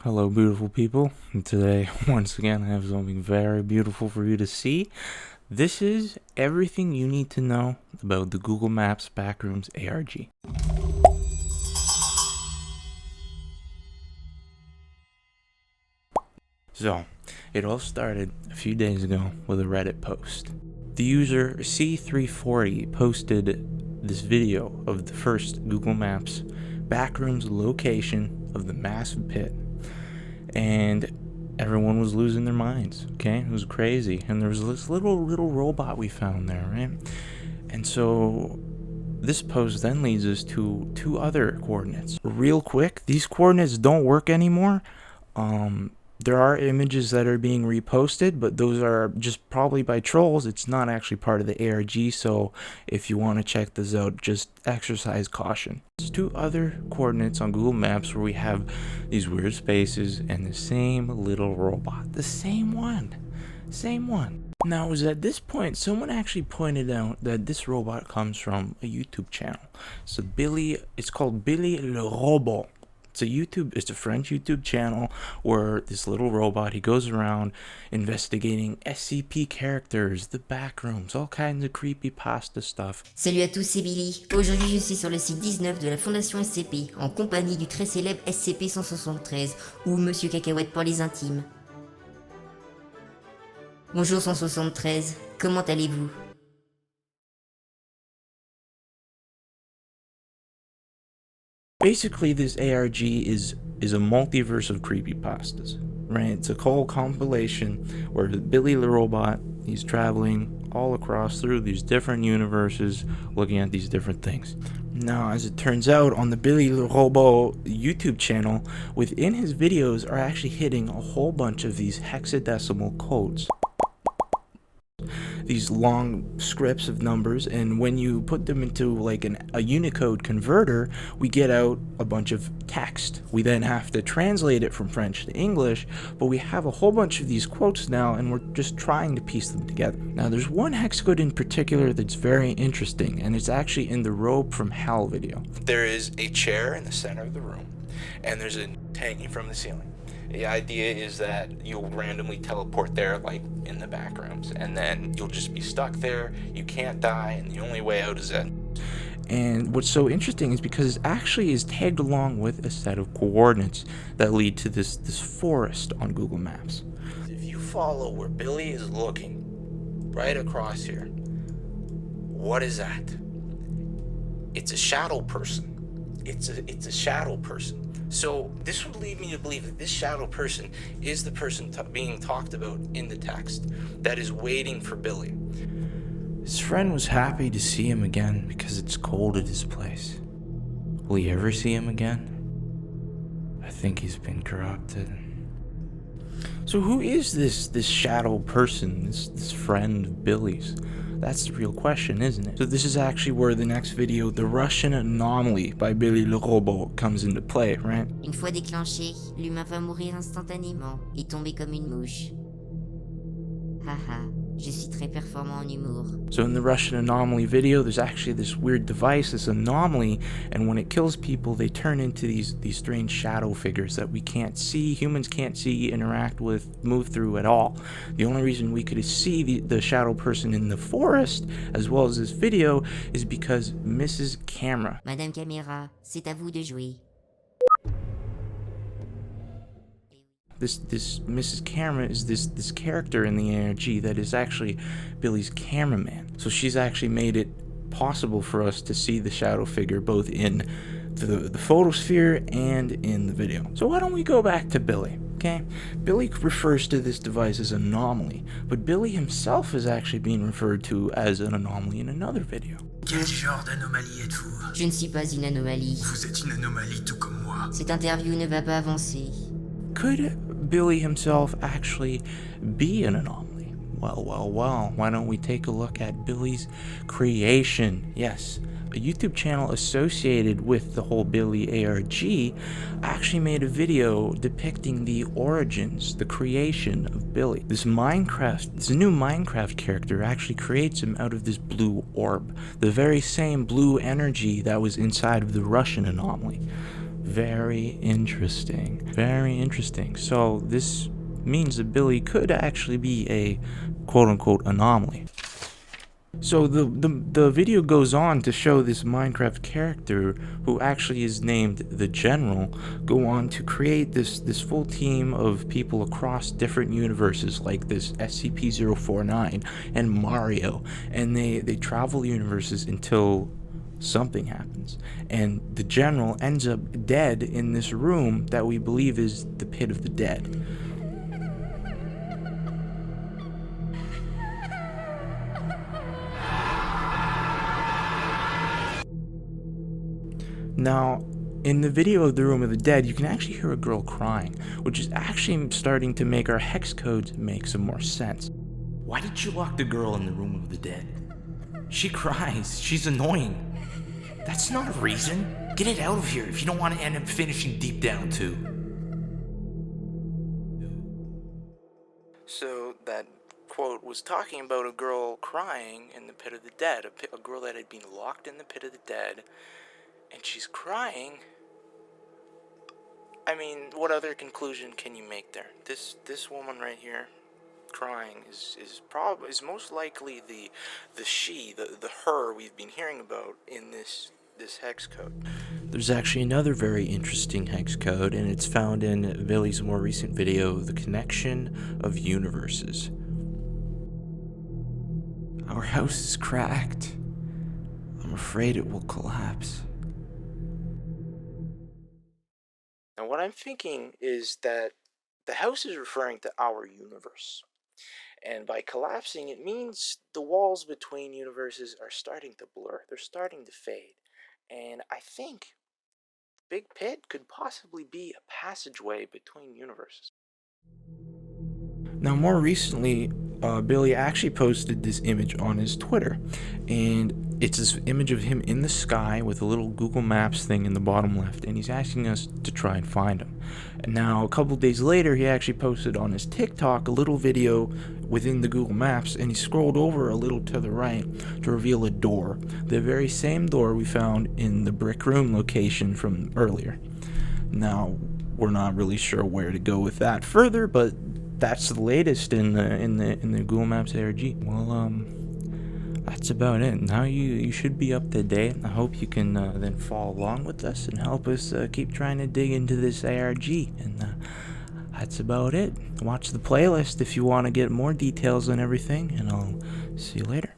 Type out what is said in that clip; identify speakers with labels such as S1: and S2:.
S1: Hello, beautiful people. And today, once again, I have something very beautiful for you to see. This is everything you need to know about the Google Maps Backrooms ARG. So, it all started a few days ago with a Reddit post. The user C340 posted this video of the first Google Maps Backrooms location of the massive pit. And everyone was losing their minds, okay? It was crazy. And there was this little robot we found there, right? And so this post then leads us to two other coordinates. Real quick, these coordinates don't work anymore. There are images that are being reposted, but those are just probably by trolls. It's not actually part of the ARG, so if you want to check this out, just exercise caution. There's two other coordinates on Google Maps where we have these weird spaces and the same little robot. The same one. Same one. Now, it was at this point someone actually pointed out that this robot comes from a YouTube channel. So it's called Billy le Robot. It's a French YouTube channel where this little robot, he goes around investigating SCP characters, the backrooms, all kinds of creepypasta stuff.
S2: Salut à tous, c'est Billy. Aujourd'hui, je suis sur le site 19 de la Fondation SCP, en compagnie du très célèbre SCP-173, ou Monsieur Cacahuète pour les intimes. Bonjour 173, comment allez-vous?
S1: Basically, this ARG is a multiverse of creepypastas, right? It's a whole compilation where Billy the Robot, he's traveling all across through these different universes, looking at these different things. Now, as it turns out, on the Billy the Robot YouTube channel, within his videos are actually hitting a whole bunch of these hexadecimal codes. These long scripts of numbers, and when you put them into like a Unicode converter, we get out a bunch of text. We then have to translate it from French to English, but we have a whole bunch of these quotes now, and we're just trying to piece them together. Now, there's one hex code in particular that's very interesting, and it's actually in the Robe from Hell video. There is a chair in the center of the room, and there's a hanging from the ceiling. The idea is that you'll randomly teleport there, like in the back rooms, and then you'll just be stuck there. You can't die, and the only way out is in. And what's so interesting is because it actually is tagged along with a set of coordinates that lead to this forest on Google Maps. If you follow where Billy is looking, right across here, what is that? It's a shadow person. It's a shadow person. So this would lead me to believe that this shadow person is the person being talked about in the text that is waiting for Billy. His friend was happy to see him again because it's cold at his place. Will he ever see him again? I think he's been corrupted. So who is this shadow person, this friend of Billy's? That's the real question, isn't it? So this is actually where the next video, The Russian Anomaly by Billy le Robot, comes into play, right?
S2: Une fois déclenché, l'humain va mourir instantanément et tomber comme une mouche. Haha, je suis très performant en humour.
S1: So in the Russian Anomaly video, there's actually this weird device, this anomaly, and when it kills people, they turn into these strange shadow figures that we can't see, humans can't see, interact with, move through at all. The only reason we could see the shadow person in the forest, as well as this video, is because Mrs. Camera.
S2: Madame Caméra, c'est à vous de jouer.
S1: This Mrs. Camera is this character in the ARG that is actually Billy's cameraman. So she's actually made it possible for us to see the shadow figure both in the photosphere and in the video. So why don't we go back to Billy, okay? Billy refers to this device as anomaly, but Billy himself is actually being referred to as an anomaly in another video.
S3: Quel genre d'anomalie êtes-vous?
S2: Je ne suis pas une anomalie.
S3: Vous êtes une anomalie tout comme moi.
S2: Cette interview ne va pas avancer.
S1: Could Billy himself actually be an anomaly? Well, why don't we take a look at Billy's creation? Yes, a YouTube channel associated with the whole Billy ARG actually made a video depicting the origins, the creation of Billy. This new Minecraft character actually creates him out of this blue orb, the very same blue energy that was inside of the Russian anomaly. Very interesting. Very interesting. So this means that Billy could actually be a quote-unquote anomaly. So the video goes on to show this Minecraft character, who actually is named the General, go on to create this full team of people across different universes, like this SCP-049 and Mario, and they travel universes until something happens, and the General ends up dead in this room that we believe is the Pit of the Dead. Now, in the video of the Room of the Dead, you can actually hear a girl crying, which is actually starting to make our hex codes make some more sense.
S4: Why did you lock the girl in the Room of the Dead? She cries. She's annoying. That's not a reason. Get it out of here if you don't want to end up finishing Deep Down too.
S1: So that quote was talking about a girl crying in the Pit of the Dead, a girl that had been locked in the Pit of the Dead, and she's crying. I mean, what other conclusion can you make there? This woman right here crying is most likely the her we've been hearing about in this hex code. There's actually another very interesting hex code, and it's found in Billy's more recent video, The Connection of Universes. Our house is cracked. I'm afraid it will collapse. Now what I'm thinking is that the house is referring to our universe. And by collapsing, it means the walls between universes are starting to blur. They're starting to fade. And I think Big Pit could possibly be a passageway between universes. Now, more recently, Billy actually posted this image on his Twitter, and it's this image of him in the sky with a little Google Maps thing in the bottom left, and he's asking us to try and find him. And now, a couple days later, he actually posted on his TikTok a little video within the Google Maps, and he scrolled over a little to the right to reveal a door, the very same door we found in the brick room location from earlier. Now, we're not really sure where to go with that further, but that's the latest in the Google Maps ARG. Well, that's about it. Now you should be up to date. I hope you can then follow along with us and help us keep trying to dig into this ARG. And that's about it. Watch the playlist if you want to get more details on everything, and I'll see you later.